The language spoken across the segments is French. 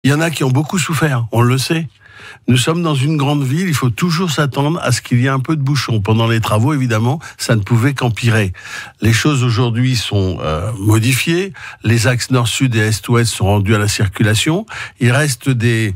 Il y en a qui ont beaucoup souffert, on le sait. Nous sommes dans une grande ville, il faut toujours s'attendre à ce qu'il y ait un peu de bouchons. Pendant les travaux, évidemment, ça ne pouvait qu'empirer. Les choses aujourd'hui sont modifiées. Les axes nord-sud et est-ouest sont rendus à la circulation. Il reste des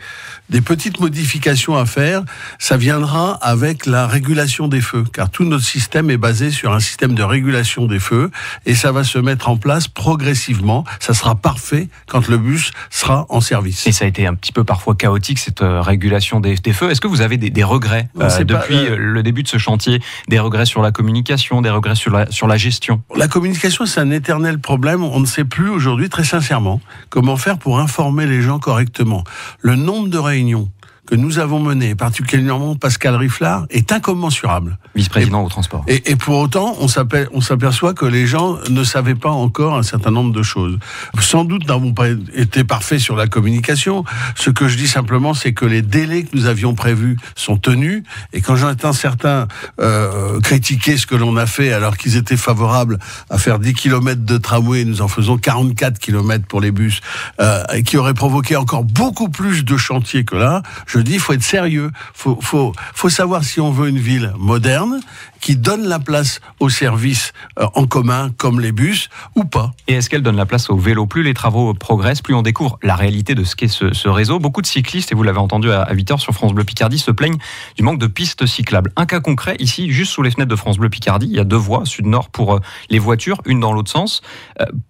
petites modifications à faire. Ça viendra avec la régulation des feux, car tout notre système est basé sur un système de régulation des feux, et ça va se mettre en place progressivement. Ça sera parfait quand le bus sera en service. Et ça a été un petit peu parfois chaotique, cette régulation des feux. Est-ce que vous avez des regrets depuis le début de ce chantier? Des regrets sur la communication, des regrets sur la gestion? La communication, c'est un éternel problème. On ne sait plus aujourd'hui, très sincèrement, comment faire pour informer les gens correctement. Le nombre de réunions que nous avons menées, particulièrement Pascal Riflard, est incommensurable. Vice-président au transport. Et pour autant, on s'aperçoit que les gens ne savaient pas encore un certain nombre de choses. Sans doute n'avons pas été parfaits sur la communication. Ce que je dis simplement, c'est que les délais que nous avions prévus sont tenus. Et quand j'entends certains critiquer ce que l'on a fait alors qu'ils étaient favorables à faire 10 km de tramway, nous en faisons 44 km pour les bus, qui auraient provoqué encore beaucoup plus de chantiers que là, je dis, il faut être sérieux. Faut savoir si on veut une ville moderne, qui donne la place aux services en commun, comme les bus, ou pas. Et est-ce qu'elle donne la place au vélo? Plus les travaux progressent, plus on découvre la réalité de ce qu'est ce réseau. Beaucoup de cyclistes, et vous l'avez entendu à 8h sur France Bleu Picardie, se plaignent du manque de pistes cyclables. Un cas concret, ici, juste sous les fenêtres de France Bleu Picardie, il y a 2 voies, sud-nord pour les voitures, une dans l'autre sens.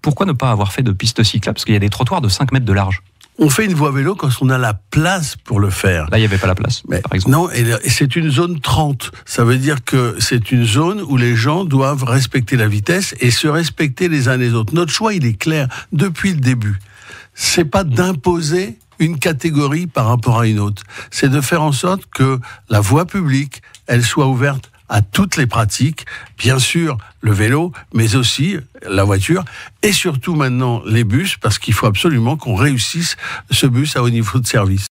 Pourquoi ne pas avoir fait de pistes cyclables? Parce qu'il y a des trottoirs de 5 mètres de large. On fait une voie vélo quand on a la place pour le faire. Là, il n'y avait pas la place, par exemple. Non, et c'est une zone 30. Ça veut dire que c'est une zone où les gens doivent respecter la vitesse et se respecter les uns les autres. Notre choix, il est clair depuis le début. C'est pas d'imposer une catégorie par rapport à une autre. C'est de faire en sorte que la voie publique, elle soit ouverte à toutes les pratiques, bien sûr le vélo, mais aussi la voiture, et surtout maintenant les bus, parce qu'il faut absolument qu'on réussisse ce bus à haut niveau de service.